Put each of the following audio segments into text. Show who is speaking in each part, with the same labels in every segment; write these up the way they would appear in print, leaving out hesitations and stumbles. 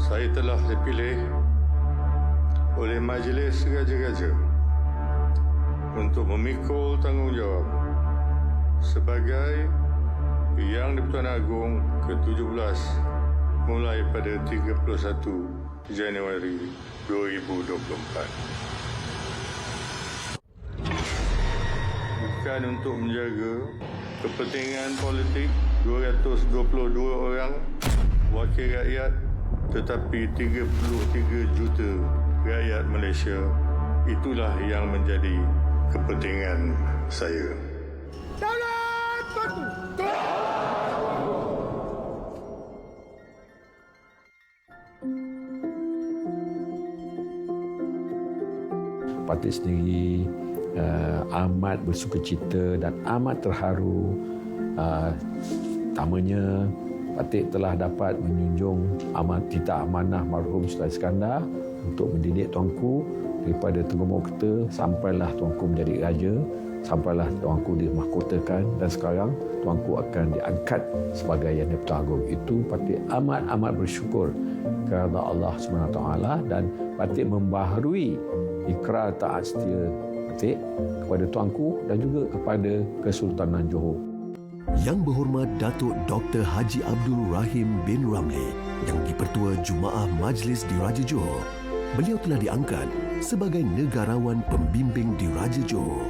Speaker 1: Saya telah dipilih oleh Majlis Raja-Raja untuk memikul tanggungjawab sebagai Yang di-Pertuan Agong ke-17 mulai pada 31 Januari 2024. Bukan untuk menjaga kepentingan politik 222 orang wakil rakyat, tetapi 33 juta rakyat Malaysia. Itulah yang menjadi kepentingan saya.
Speaker 2: Daulat Batu!
Speaker 3: Parti sendiri amat bersukacita dan amat terharu. Pertamanya, Parti telah dapat menjunjung titah amanah marhum Sultan Iskandar untuk mendidik tuanku daripada Tengku Mokhta sampailah tuanku menjadi raja, sampailah tuanku dimahkotakan, dan sekarang tuanku akan diangkat sebagai Yang di-Pertuan Agong. Itu Parti amat bersyukur kepada Allah SWT, dan Parti membaharui ikrar taat setia Parti kepada tuanku dan juga kepada Kesultanan Johor.
Speaker 4: Yang Berhormat Datuk Dr. Haji Abdul Rahim bin Ramli, Yang di-Pertua Jumaah Majlis Diraja Johor, beliau telah diangkat sebagai negarawan pembimbing Diraja Johor.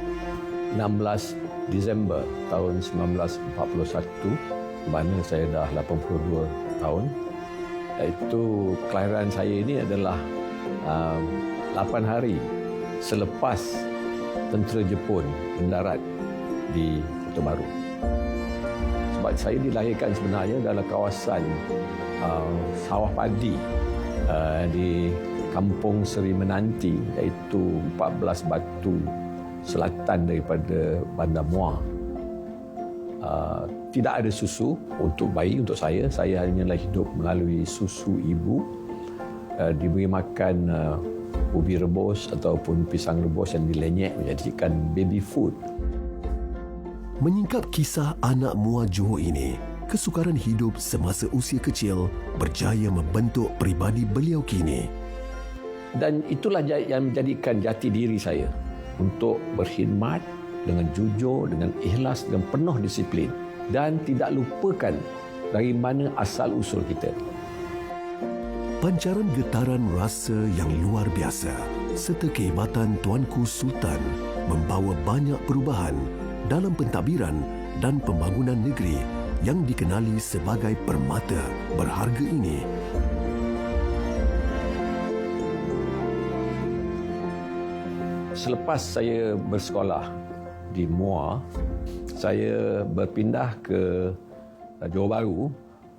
Speaker 3: 16 Disember tahun 1941, mana saya dah 82 tahun, iaitu kelahiran saya ini adalah 8 hari selepas tentera Jepun mendarat di Kota Baru. Sebab saya dilahirkan sebenarnya dalam kawasan sawah padi di Kampung Seri Menanti, iaitu 14 batu selatan daripada Bandar Muar. Tidak ada susu untuk bayi, untuk saya. Saya hanyalah hidup melalui susu ibu. Diberi makan ubi rebus ataupun pisang rebus yang dilenyek menjadikan baby food.
Speaker 4: Menyingkap kisah anak muar Johor ini, kesukaran hidup semasa usia kecil berjaya membentuk peribadi beliau kini.
Speaker 3: Dan itulah yang menjadikan jati diri saya untuk berkhidmat dengan jujur, dengan ikhlas dan penuh disiplin, dan tidak lupakan dari mana asal-usul kita.
Speaker 4: Pancaran getaran rasa yang luar biasa serta kehebatan Tuanku Sultan membawa banyak perubahan dalam pentadbiran dan pembangunan negeri yang dikenali sebagai permata berharga ini.
Speaker 3: Selepas saya bersekolah di Muar, saya berpindah ke Johor Bahru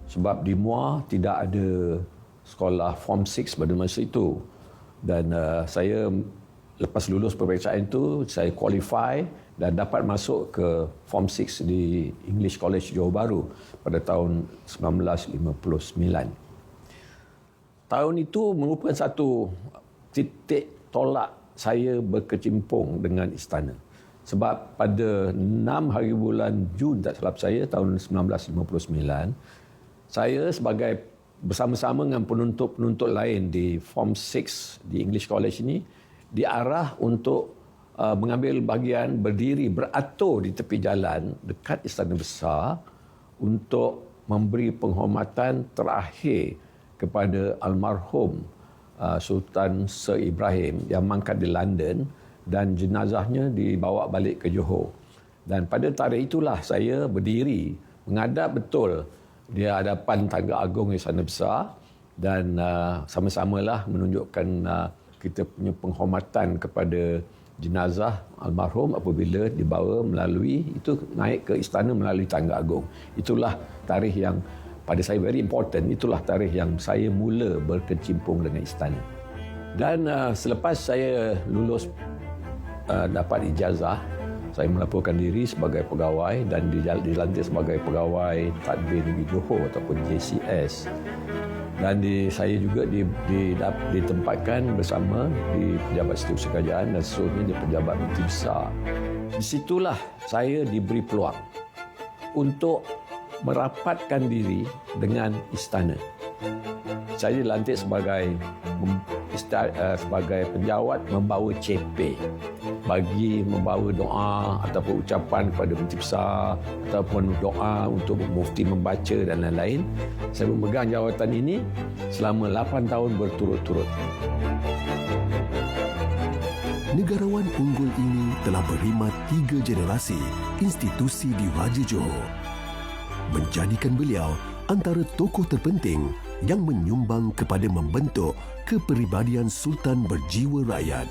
Speaker 3: sebab di Muar tidak ada sekolah Form 6 pada masa itu. Dan saya lepas lulus peperiksaan itu, saya qualify dan dapat masuk ke Form 6 di English College Johor Bahru pada tahun 1959. Tahun itu merupakan satu titik tolak saya berkecimpung dengan istana. Sebab pada 6 hari bulan Jun, tak silap saya, tahun 1959, saya sebagai bersama-sama dengan penuntut-penuntut lain di Form 6 di English College ini diarah untuk mengambil bahagian berdiri beratur di tepi jalan dekat Istana Besar untuk memberi penghormatan terakhir kepada almarhum Sultan Sir Ibrahim yang mangkat di London dan jenazahnya dibawa balik ke Johor. Dan pada tarikh itulah saya berdiri menghadap betul di hadapan Tangga Agung Istana Besar dan sama-samalah menunjukkan kita punya penghormatan kepada jenazah almarhum apabila dibawa melalui itu naik ke istana melalui Tangga Agung. Itulah tarikh yang pada saya very important. Itulah tarikh yang saya mula berkecimpung dengan istana. Dan selepas saya lulus dapat ijazah, saya melaporkan diri sebagai pegawai dan dilantik sebagai pegawai Tadbir Negeri Johor ataupun JCS. Dan saya juga ditempatkan bersama di Pejabat Setiausaha Kerajaan dan seterusnya di Pejabat Menteri Besar. Di situlah saya diberi peluang untuk merapatkan diri dengan istana. saya dilantik sebagai sebagai penjawat membawa CP bagi membawa doa ataupun ucapan kepada Menteri Besar ataupun doa untuk mufti membaca dan lain-lain. Saya memegang jawatan ini selama 8 tahun berturut-turut.
Speaker 4: Negarawan unggul ini telah berkhidmat 3 generasi institusi di Raja Johor, menjadikan beliau antara tokoh terpenting yang menyumbang kepada membentuk kepribadian Sultan berjiwa rakyat.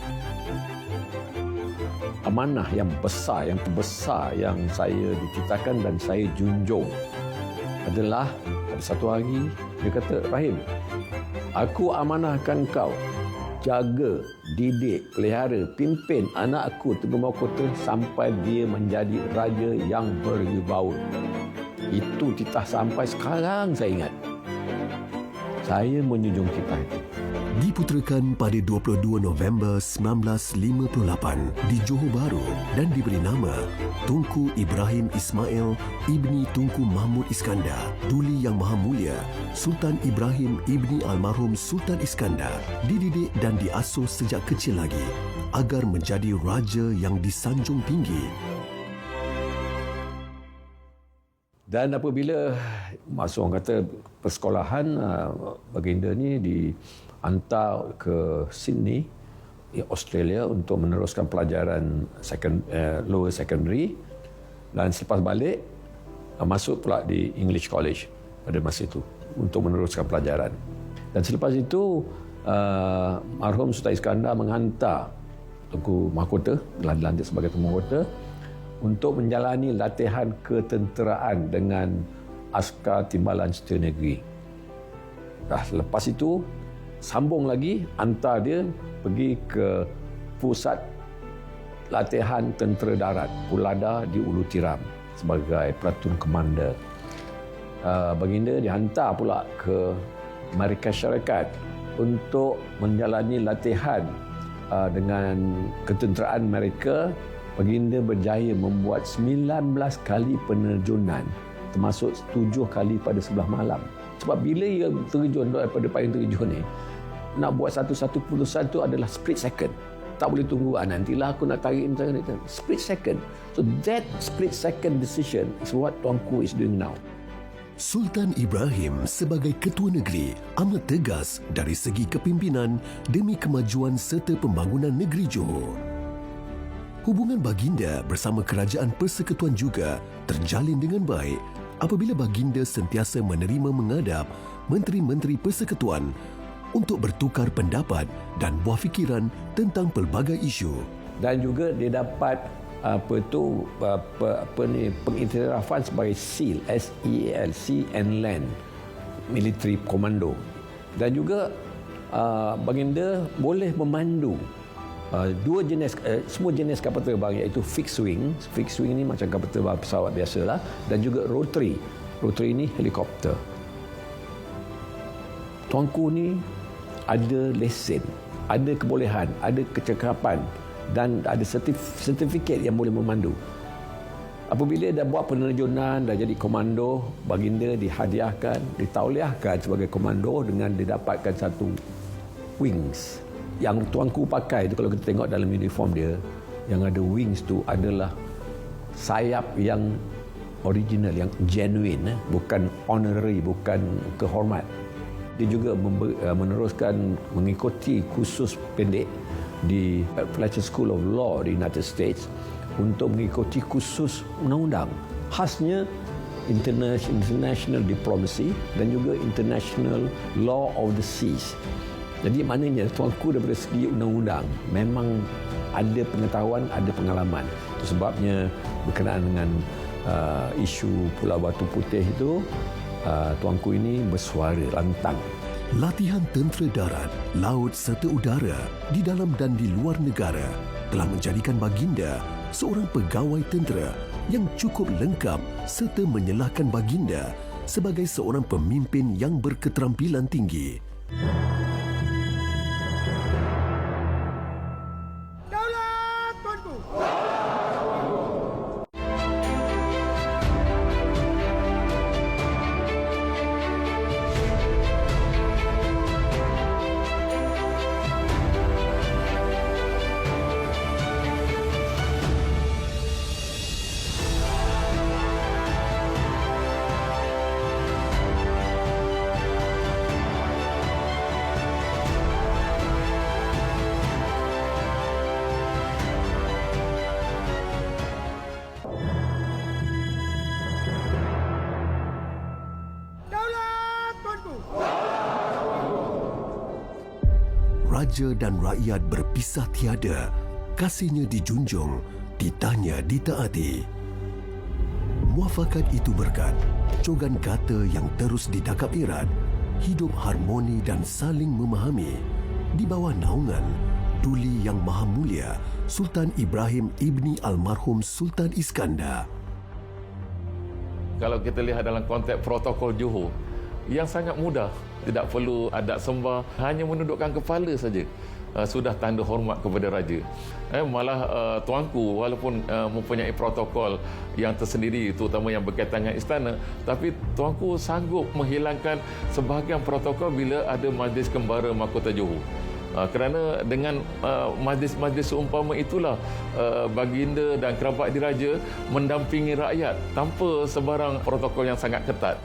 Speaker 3: Amanah yang besar, yang terbesar yang saya diciptakan dan saya junjung adalah pada satu hari dia kata, Rahim, aku amanahkan kau jaga, didik, pelihara, pimpin anak aku Tengku Mahkota sampai dia menjadi raja yang berwibawa. Itu titah sampai sekarang saya ingat. Saya menjunjung titah itu.
Speaker 4: Diputerakan pada 22 November 1958 di Johor Bahru dan diberi nama Tunku Ibrahim Ismail Ibni Tunku Mahmud Iskandar, Duli Yang Maha Mulia Sultan Ibrahim Ibni Almarhum Sultan Iskandar, dididik dan diasuh sejak kecil lagi agar menjadi raja yang disanjung tinggi.
Speaker 3: Dan apabila masuk orang kata persekolahan, baginda ni dihantar ke Sydney, Australia untuk meneruskan pelajaran lower secondary, dan selepas balik masuk pula di English College pada masa itu untuk meneruskan pelajaran. Dan selepas itu marhum Sultan Iskandar menghantar Tengku Mahkota, telah dilantik sebagai Tengku Mahkota, untuk menjalani latihan ketenteraan dengan askar timbalan serta negeri. Lepas itu sambung lagi, hantar dia pergi ke pusat latihan tentera darat Pulada di Ulu Tiram sebagai platoon commander. Baginda dihantar pula ke Marikaz Syarikat untuk menjalani latihan dengan ketenteraan mereka. Baginda berjaya membuat 19 kali penerjunan, termasuk 7 kali pada sebelah malam. Sebab bila ia terjun daripada payung terjun ni, nak buat satu-satu keputusan tu adalah split second. Tak boleh tunggu, nantilah aku nak tarik misalnya. Split second. So that split second decision is what Tuanku is doing now.
Speaker 4: Sultan Ibrahim sebagai Ketua Negeri amat tegas dari segi kepimpinan demi kemajuan serta pembangunan negeri Johor. Hubungan baginda bersama Kerajaan Persekutuan juga terjalin dengan baik apabila baginda sentiasa menerima menghadap menteri-menteri persekutuan untuk bertukar pendapat dan buah fikiran tentang pelbagai isu.
Speaker 3: Dan juga dia dapat pengiktirafan sebagai SEAL, SEAL, Sea and Land Military Commando. Dan juga baginda boleh memandu semua jenis kapal terbang, iaitu fixed wing. Fixed wing ni macam kapal terbang pesawat biasalah, dan juga rotary. Rotary ni helikopter. Tuanku ni ada lesen, ada kebolehan, ada kecekapan dan ada sertifikat yang boleh memandu. Apabila dah buat penerjunan, dah jadi komando, baginda dihadiahkan, ditauliahkan sebagai komando dengan didapatkan satu wings. Yang tuanku pakai tu, kalau kita tengok dalam uniform dia, yang ada wings tu adalah sayap yang original, yang genuine, bukan honorary, bukan kehormat. Dia juga meneruskan mengikuti kursus pendek di Fletcher School of Law di United States untuk mengikuti kursus undang-undang. Khasnya international diplomacy dan juga international law of the seas. Jadi maknanya tuanku daripada segi undang-undang memang ada pengetahuan, ada pengalaman. Itu sebabnya berkenaan dengan isu Pulau Batu Putih itu, tuanku ini bersuara lantang.
Speaker 4: Latihan tentera darat, laut serta udara di dalam dan di luar negara telah menjadikan baginda seorang pegawai tentera yang cukup lengkap serta menyelahkan baginda sebagai seorang pemimpin yang berketerampilan tinggi. raja dan rakyat berpisah tiada, kasihnya dijunjung, titahnya ditaati. Muafakat itu berkat, cogan kata yang terus didakap erat, hidup harmoni dan saling memahami di bawah naungan Duli Yang Maha Mulia Sultan Ibrahim Ibni Almarhum Sultan Iskandar.
Speaker 5: Kalau kita lihat dalam konteks protokol Johor, yang sangat mudah, tidak perlu adat sembah, hanya menundukkan kepala saja. Sudah tanda hormat kepada raja. Malah tuanku walaupun mempunyai protokol yang tersendiri, terutama yang berkaitan dengan istana, tapi tuanku sanggup menghilangkan sebahagian protokol bila ada majlis kembara mahkota Johor. Kerana dengan majlis-majlis seumpama itulah baginda dan kerabat diraja mendampingi rakyat tanpa sebarang protokol yang sangat ketat.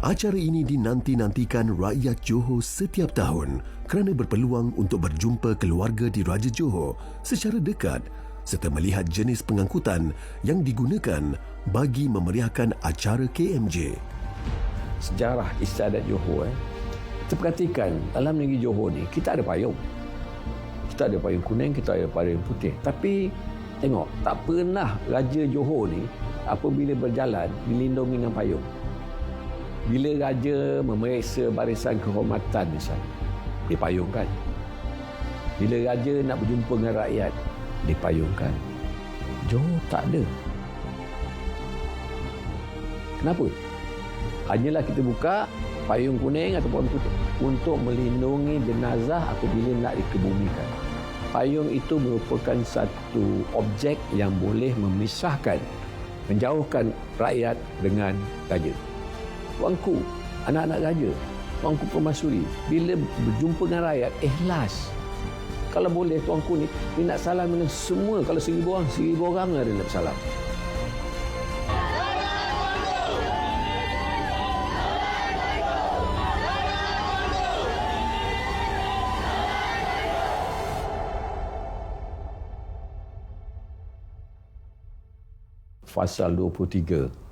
Speaker 4: Acara ini dinanti-nantikan rakyat Johor setiap tahun kerana berpeluang untuk berjumpa keluarga di Raja Johor secara dekat serta melihat jenis pengangkutan yang digunakan bagi memeriahkan acara KMJ.
Speaker 3: Sejarah istiadat Johor, kita perhatikan dalam negeri Johor ni kita ada payung. Kita ada payung kuning, kita ada payung putih. Tapi tengok, tak pernah Raja Johor ni apabila berjalan dilindungi dengan payung. Bila raja memeriksa barisan kehormatan misalnya, dipayungkan. Bila raja nak berjumpa dengan rakyat, dipayungkan. Johor tak ada. Kenapa? Hanyalah kita buka payung kuning ataupun putih untuk melindungi jenazah apabila nak dikebumikan. Payung itu merupakan satu objek yang boleh memisahkan, menjauhkan rakyat dengan raja. Tuanku, anak-anak raja, tuanku permaisuri, bila berjumpa dengan rakyat, ikhlas. Kalau boleh, tuanku ni, dia nak salam dengan semua. Kalau 1,000 orang ada nak salam. Pasal 23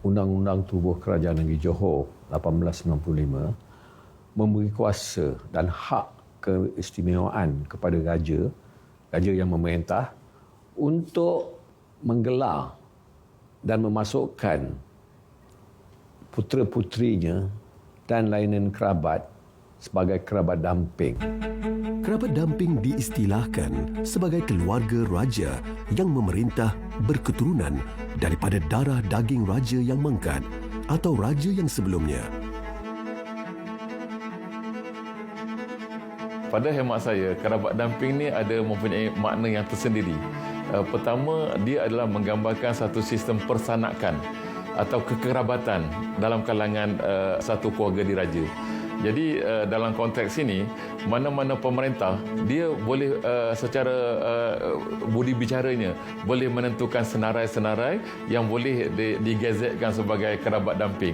Speaker 3: Undang-Undang Tubuh Kerajaan Negeri Johor 1895 memberi kuasa dan hak keistimewaan kepada raja yang memerintah untuk menggelar dan memasukkan putera-puterinya dan lainan kerabat sebagai kerabat damping.
Speaker 4: Kerabat damping diistilahkan sebagai keluarga raja yang memerintah berketurunan daripada darah daging raja yang mangkat atau raja yang sebelumnya.
Speaker 5: Pada hemat saya, kerabat damping ni ada mempunyai makna yang tersendiri. Pertama, dia adalah menggambarkan satu sistem persanakan atau kekerabatan dalam kalangan satu keluarga diraja. Jadi dalam konteks ini, mana-mana pemerintah, dia boleh secara budi bicaranya boleh menentukan senarai-senarai yang boleh digazetkan sebagai kerabat damping.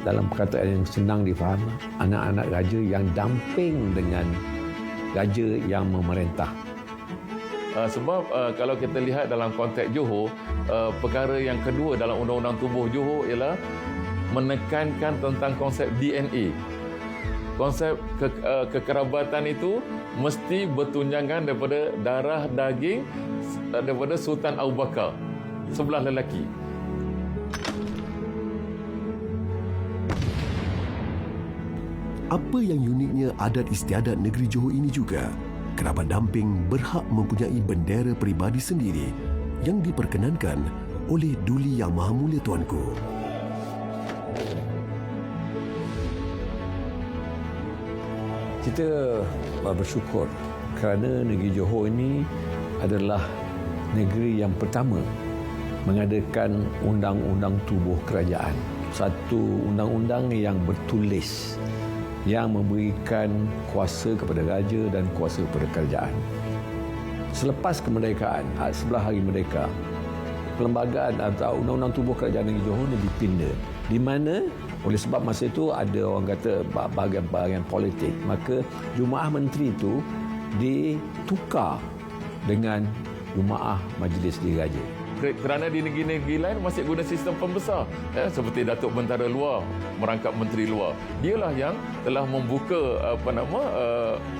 Speaker 3: Dalam perkataan yang senang difahami, anak-anak raja yang damping dengan raja yang memerintah.
Speaker 5: Sebab kalau kita lihat dalam konteks Johor, perkara yang kedua dalam Undang-Undang Tubuh Johor ialah menekankan tentang konsep DNA. Konsep kekerabatan itu mesti bertunjangan daripada darah daging daripada Sultan Abu Bakar, sebelah lelaki.
Speaker 4: Apa yang uniknya adat istiadat negeri Johor ini juga, kerabat damping berhak mempunyai bendera peribadi sendiri yang diperkenankan oleh Duli Yang Maha Mulia Tuanku.
Speaker 3: Kita bersyukur kerana negeri Johor ini adalah negeri yang pertama mengadakan undang-undang tubuh kerajaan. Satu undang-undang yang bertulis yang memberikan kuasa kepada raja dan kuasa kepada kerajaan. Selepas kemerdekaan, sebelah hari merdeka, perlembagaan atau undang-undang tubuh kerajaan negeri Johor ini dipinda. Di mana oleh sebab masa itu ada orang kata bahagian-bahagian politik, maka Jumaah Menteri itu ditukar dengan Jumaah Majlis Diraja.
Speaker 5: Kerana di negeri-negeri lain masih guna sistem pembesar. Seperti Datuk Bentara Luar merangkap Menteri Luar. Dialah yang telah membuka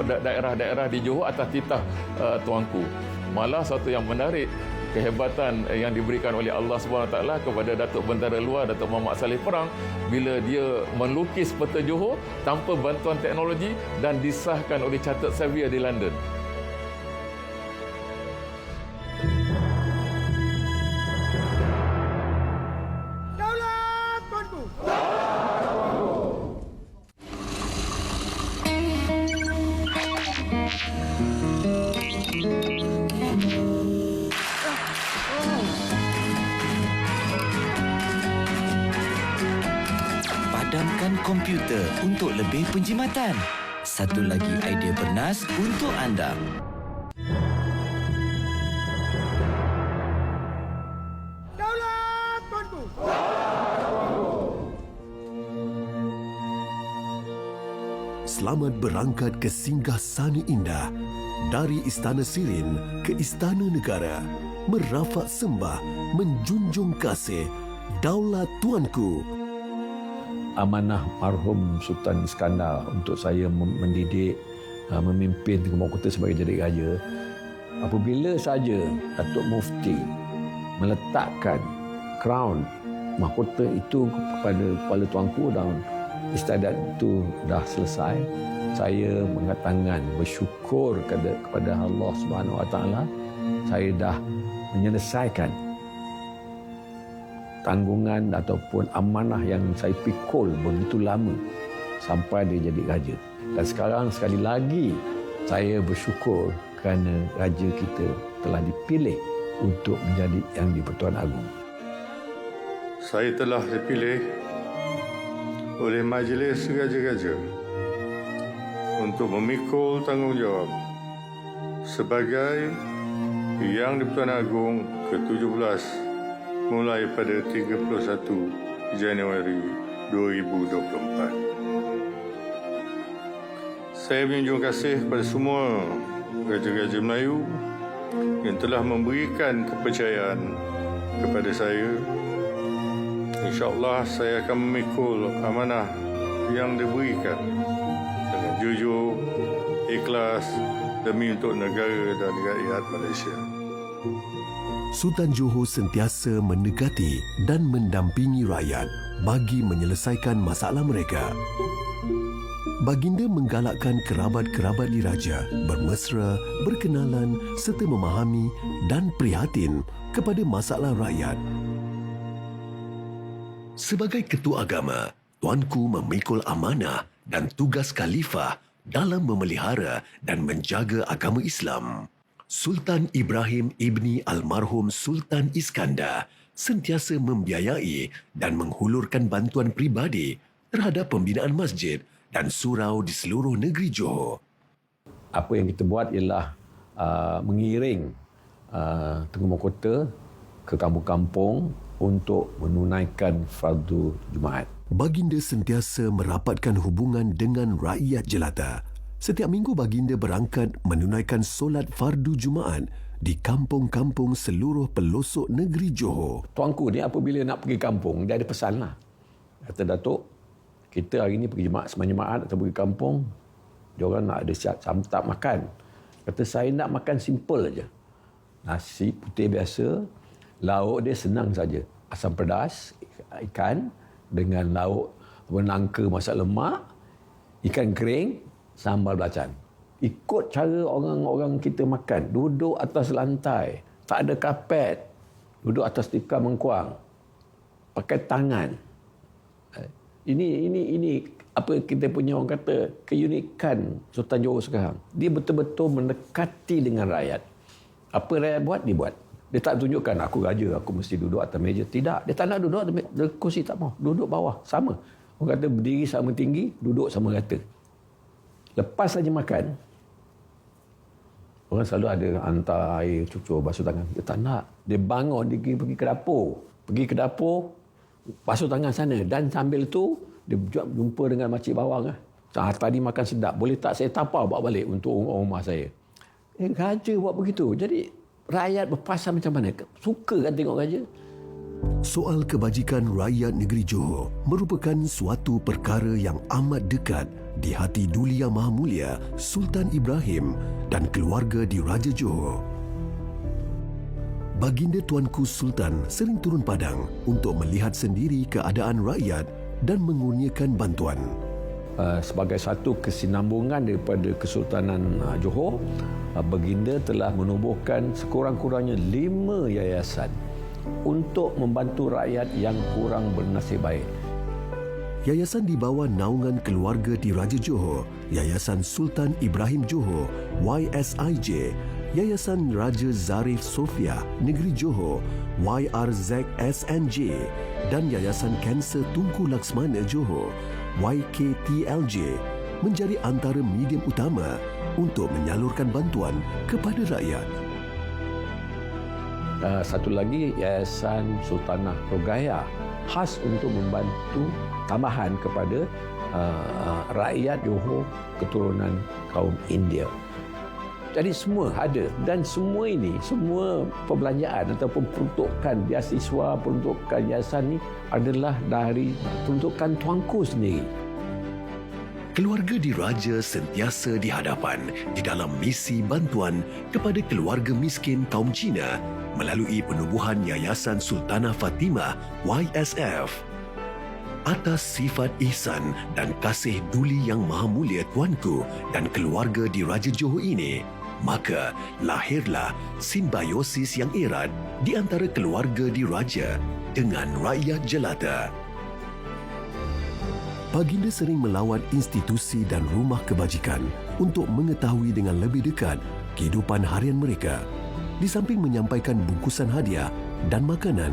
Speaker 5: daerah-daerah di Johor atas titah Tuanku. Malah satu yang menarik, kehebatan yang diberikan oleh Allah SWT kepada Datuk Bentara Luar, Datuk Muhammad Saleh Perang, bila dia melukis peta Johor tanpa bantuan teknologi dan disahkan oleh Chartered Surveyor di London.
Speaker 2: Daulat Tuanku.
Speaker 6: Padamkan komputer untuk lebih penjimatan. Satu lagi idea bernas untuk anda.
Speaker 2: Daulat Tuanku.
Speaker 4: Selamat berangkat ke singgah sana indah. Dari Istana Sirin ke Istana Negara. Merafak sembah, menjunjung kasih. Daulat Tuanku.
Speaker 3: Amanah marhum Sultan Iskandar untuk saya mendidik, memimpin Tengku Mahkota sebagai Jadi Raja. Apabila saja Datuk Mufti meletakkan crown mahkota itu kepada kepala Tuanku dan istiadat itu dah selesai, saya mengangkat tangan bersyukur kepada Allah Subhanahu Wa Taala. Saya dah menyelesaikan tanggungan ataupun amanah yang saya pikul begitu lama sampai dia jadi raja. Dan sekarang sekali lagi saya bersyukur kerana raja kita telah dipilih untuk menjadi Yang di-Pertuan Agong.
Speaker 1: Saya telah dipilih oleh Majlis Raja-Raja untuk memikul tanggungjawab sebagai Yang di-Pertuan Agong ke-17 mulai pada 31 Januari 2024. Saya menjunjung kasih kepada semua Raja-Raja Melayu yang telah memberikan kepercayaan kepada saya. InsyaAllah saya akan memikul amanah yang diberikan dengan jujur, ikhlas demi untuk negara dan rakyat Malaysia.
Speaker 4: Sultan Johor sentiasa mendekati dan mendampingi rakyat bagi menyelesaikan masalah mereka. Baginda menggalakkan kerabat-kerabat diraja bermesra, berkenalan serta memahami dan prihatin kepada masalah rakyat. Sebagai ketua agama, Tuanku memikul amanah dan tugas khalifah dalam memelihara dan menjaga agama Islam. Sultan Ibrahim ibni almarhum Sultan Iskandar sentiasa membiayai dan menghulurkan bantuan pribadi terhadap pembinaan masjid dan surau di seluruh negeri Johor.
Speaker 3: Apa yang kita buat ialah mengiring Tengku Mahkota ke kampung-kampung untuk menunaikan fardu Jumaat.
Speaker 4: Baginda sentiasa merapatkan hubungan dengan rakyat jelata. Setiap minggu baginda berangkat menunaikan solat fardu Jumaat di kampung-kampung seluruh pelosok negeri Johor.
Speaker 3: Tuanku ni apabila nak pergi kampung, dia ada pesan lah. Kata, Datuk, kita hari ni pergi sembahyang Jumaat atau pergi kampung, diorang nak ada santap makan. Kata, saya nak makan simple aja. Nasi putih biasa, lauk dia senang saja. Asam pedas, ikan dengan lauk nangka masak lemak, ikan kering, sambal belacan. Ikut cara orang-orang kita makan. Duduk atas lantai. Tak ada kapet. Duduk atas tikar mengkuang. Pakai tangan. Ini apa kita punya orang kata keunikan Sultan Johor sekarang. Dia betul-betul mendekati dengan rakyat. Apa rakyat buat, dia buat. Dia tak tunjukkan aku raja, aku mesti duduk atas meja. Tidak. Dia tak nak duduk atas kursi, tak mau. Duduk bawah. Sama. Orang kata berdiri sama tinggi, duduk sama rata. Lepas saja makan, orang selalu ada hantar air, cucur, basuh tangan. Dia tak nak. Dia bangun, dia pergi ke dapur. Pergi ke dapur, basuh tangan sana. Dan sambil tu, dia jumpa dengan makcik bawang. Tadi makan sedap. Boleh tak saya tapau bawa balik untuk orang rumah saya? Raja buat begitu. Jadi, rakyat berpasal macam mana? Suka kan tengok raja?
Speaker 4: Soal kebajikan rakyat negeri Johor merupakan suatu perkara yang amat dekat di hati Duli Yang Maha Mulia Sultan Ibrahim dan keluarga di Raja Johor. Baginda Tuanku Sultan sering turun padang untuk melihat sendiri keadaan rakyat dan mengurniakan bantuan.
Speaker 3: Sebagai satu kesinambungan daripada Kesultanan Johor, Baginda telah menubuhkan sekurang-kurangnya 5 yayasan untuk membantu rakyat yang kurang bernasib baik.
Speaker 4: Yayasan di bawah naungan keluarga di Raja Johor, Yayasan Sultan Ibrahim Johor, YSIJ, Yayasan Raja Zarif Sofia Negeri Johor, YRZSNJ, dan Yayasan Kanser Tunku Laksmana Johor, YKTLJ, menjadi antara medium utama untuk menyalurkan bantuan kepada rakyat.
Speaker 3: Satu lagi, Yayasan Sultanah Rogaya, khas untuk membantu tambahan kepada rakyat Johor keturunan kaum India. Jadi semua ada, dan semua ini, semua perbelanjaan ataupun peruntukan beasiswa, peruntukan yayasan ini adalah dari peruntukan tuanku sendiri.
Speaker 4: Keluarga diraja sentiasa di hadapan di dalam misi bantuan kepada keluarga miskin kaum Cina melalui penubuhan Yayasan Sultanah Fatimah YSF. Atas sifat ihsan dan kasih Duli Yang Maha Mulia Tuanku dan keluarga di Raja Johor ini, maka lahirlah simbiosis yang erat di antara keluarga diraja dengan rakyat jelata. Baginda sering melawat institusi dan rumah kebajikan untuk mengetahui dengan lebih dekat kehidupan harian mereka, di samping menyampaikan bungkusan hadiah dan makanan.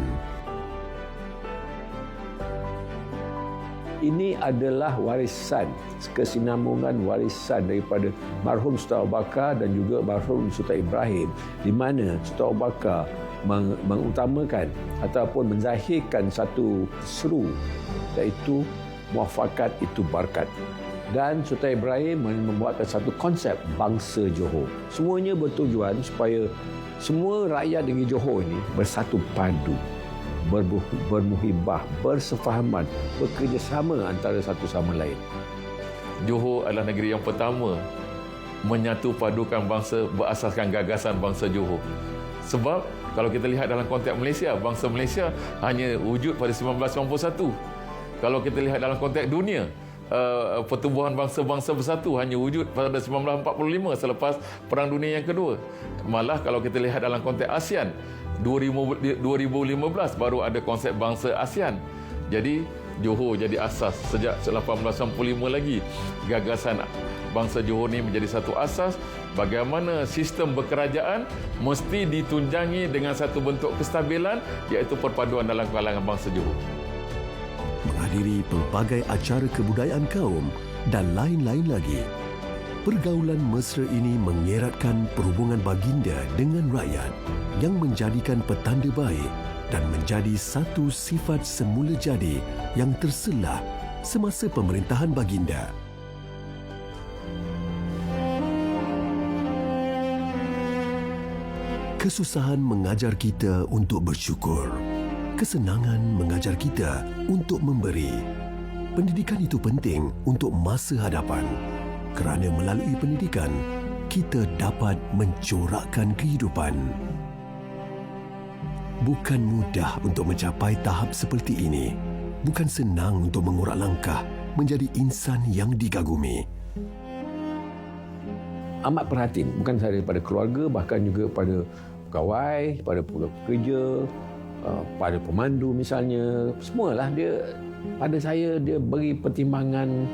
Speaker 3: Ini adalah warisan, kesinambungan warisan daripada marhum Sultan Abu Bakar dan juga marhum Sultan Ibrahim, di mana Sultan Abu Bakar mengutamakan ataupun menzahirkan satu seru, iaitu muafakat itu berkat. Dan Sultan Ibrahim membuatkan satu konsep bangsa Johor. Semuanya bertujuan supaya semua rakyat negeri Johor ini bersatu padu, bermuhibah, bersefahaman, bekerjasama antara satu sama lain.
Speaker 5: Johor adalah negeri yang pertama menyatu padukan bangsa berasaskan gagasan bangsa Johor. Sebab kalau kita lihat dalam konteks Malaysia, bangsa Malaysia hanya wujud pada 1991. Kalau kita lihat dalam konteks dunia, pertubuhan bangsa-bangsa bersatu hanya wujud pada 1945 selepas Perang Dunia yang Kedua. Malah kalau kita lihat dalam konteks ASEAN, 2015 baru ada konsep bangsa ASEAN. Jadi Johor jadi asas sejak 1895 lagi. Gagasan bangsa Johor ini menjadi satu asas bagaimana sistem berkerajaan mesti ditunjangi dengan satu bentuk kestabilan, iaitu perpaduan dalam kalangan bangsa Johor.
Speaker 4: Menghadiri pelbagai acara kebudayaan kaum dan lain-lain lagi. Pergaulan mesra ini mengeratkan perhubungan baginda dengan rakyat yang menjadikan petanda baik dan menjadi satu sifat semula jadi yang terselah semasa pemerintahan baginda. Kesusahan mengajar kita untuk bersyukur. Kesenangan mengajar kita untuk memberi. Pendidikan itu penting untuk masa hadapan. Kerana melalui pendidikan, kita dapat mencorakkan kehidupan. Bukan mudah untuk mencapai tahap seperti ini. Bukan senang untuk mengurak langkah menjadi insan yang digagumi.
Speaker 3: Amat perhatian, bukan sahaja pada keluarga, bahkan juga pada pegawai, pada pekerja, pada pemandu misalnya. Semualah dia, pada saya, dia beri pertimbangan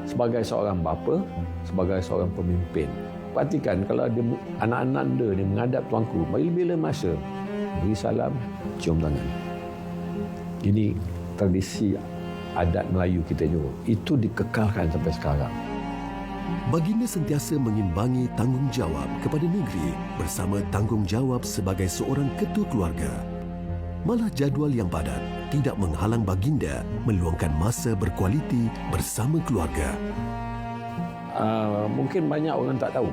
Speaker 3: sebagai seorang bapa, sebagai seorang pemimpin. Perhatikan kalau dia, anak-anak dia ni menghadap tuanku, bila masa beri salam, cium tangan. Ini tradisi adat Melayu kita juga. Itu dikekalkan sampai sekarang.
Speaker 4: Baginda sentiasa mengimbangi tanggungjawab kepada negeri bersama tanggungjawab sebagai seorang ketua keluarga. Malah jadual yang padat tidak menghalang baginda meluangkan masa berkualiti bersama keluarga.
Speaker 3: Mungkin banyak orang tak tahu.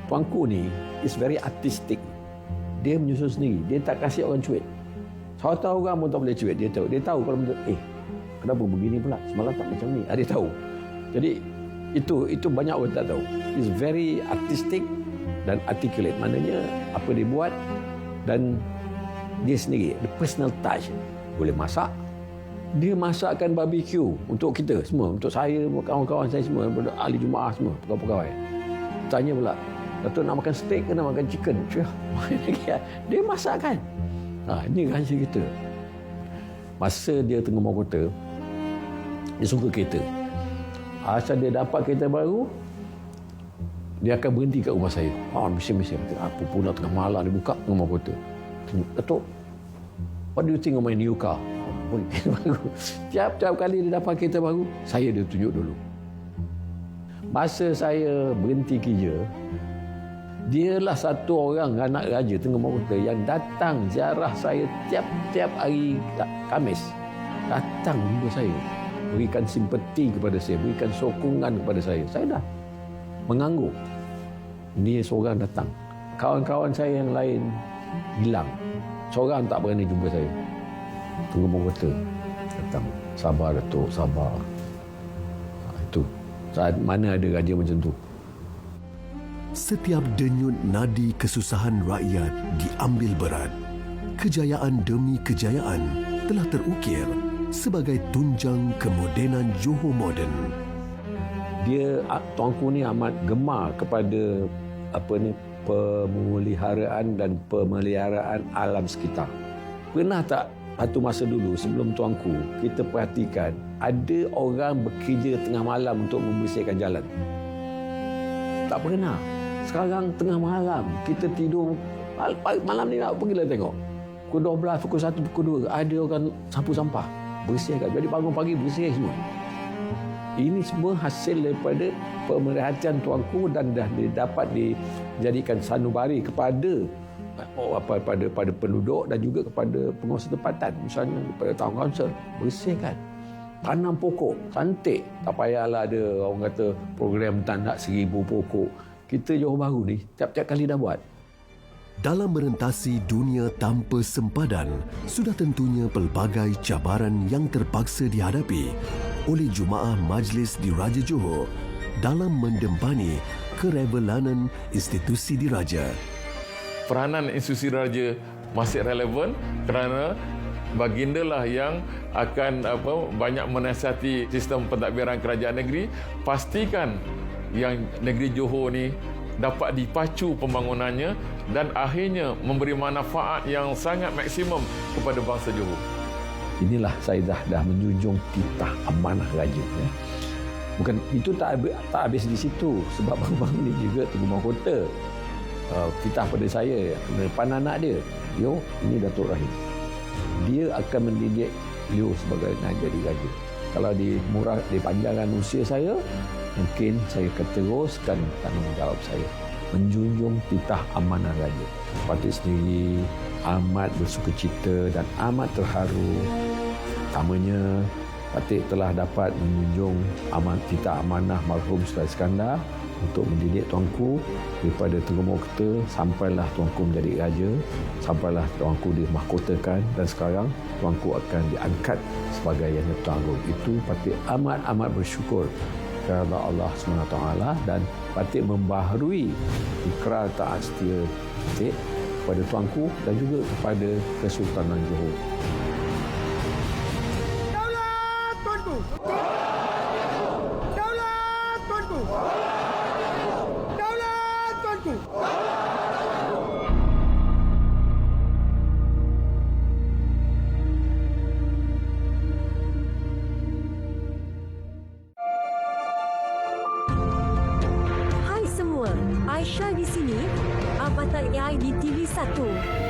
Speaker 3: Tuanku ni is very artistic. Dia menyusun sendiri. Dia tak kasih orang cuit. 100 orang pun tak boleh cuit. Dia tahu kalau kenapa begini pula? Semalam tak macam ni. Dia tahu. Jadi itu banyak orang tak tahu. It's very artistic dan articulate. Maknanya apa dia buat dan dia sendiri. The personal touch. Boleh masak. Dia masakkan barbecue untuk kita semua. Untuk saya, kawan-kawan saya semua. Ahli Jumaah semua. Pegawai-pegawai. Tanya pula, Datuk nak makan steak ke nak makan chicken? Dia masakkan. Ini rahsia kita. Masa dia tengah mau kota, dia suka kereta. Asal dia dapat kereta baru, dia akan berhenti kat rumah saya. Mesin-mesin. Apa pun nak tengah malam dia buka tengah mau kota. Datuk, what do you think of my new car? Boleh kereta baru. Tiap-tiap kali dia dapat kereta baru, saya dia tunjuk dulu. Masa saya berhenti kerja, dialah satu orang anak raja tengah mau kota yang datang ziarah saya tiap-tiap hari Khamis. Datang jumpa saya. Berikan simpati kepada saya, berikan sokongan kepada saya. Saya dah menganggur. Dia seorang datang. Kawan-kawan saya yang lain hilang. Seorang tak berani jumpa saya. Tunggu mau kata datang. Sabar Datuk, sabar. Itu. Saat mana ada raja macam tu.
Speaker 4: Setiap denyut nadi kesusahan rakyat diambil berat. Kejayaan demi kejayaan telah terukir sebagai tunjang kemodenan Johor moden.
Speaker 3: Dia tuanku ni amat gemar kepada pemeliharaan dan pemeliharaan alam sekitar. Pernah tak satu masa dulu sebelum tuanku kita perhatikan ada orang bekerja tengah malam untuk membersihkan jalan? Tak pernah. Sekarang tengah malam kita tidur malam ni nak pergilah tengok. Pukul 12, pukul 1, pukul 2 ada orang sapu sampah. Bersihkan. Jadi bangun pagi bersih semua. Ini semua hasil daripada pemerhatian tuanku dan dah dapat dijadikan sanubari kepada pada penduduk dan juga kepada penguasa tempatan. Misalnya kepada town council, bersihkan. Tanam pokok, cantik. Tak payahlah ada orang kata program tanam 1000 pokok. Kita Johor Bahru ni tiap-tiap kali dah buat.
Speaker 4: Dalam merentasi dunia tanpa sempadan, sudah tentunya pelbagai cabaran yang terpaksa dihadapi oleh Jumaah Majlis Diraja Johor dalam mendembani kerevelanan institusi diraja.
Speaker 5: Peranan institusi diraja masih relevan kerana baginda lah yang akan banyak menasihati sistem pentadbiran kerajaan negeri. Pastikan yang negeri Johor ni dapat dipacu pembangunannya dan akhirnya memberi manfaat yang sangat maksimum kepada bangsa Johor.
Speaker 3: Inilah saya dah menjunjung titah amanah raja. Bukan itu tak habis di situ, sebab bang-bang ni juga tengah mau kota. Titah pada saya depan anak dia. Ini Datuk Rahim. Dia akan mendidik Leo sebagai nak jadi raja. Kalau dipanjangkan usia saya, mungkin saya akan teruskan tanggungjawab saya menjunjung titah amanah raja. Patut sendiri amat bersukacita dan amat terharu. Pertamanya, Patut telah dapat menjunjung titah amanah marhum Sultan Iskandar untuk mendidik tuanku daripada Tengah sampailah tuanku menjadi raja, sampailah tuanku dimahkotakan dan sekarang tuanku akan diangkat sebagai Yang Dipertuan Agong. Itu Patut amat bersyukur kepada Allah SWT dan Patut membaharui ikrar taat setia Patut kepada tuanku dan juga kepada Kesultanan Johor.
Speaker 2: Daulat tuanku! Daulat tuanku! Daulat tuanku!
Speaker 7: Hai semua, Aisyah di sini. Avatar AI di TV1.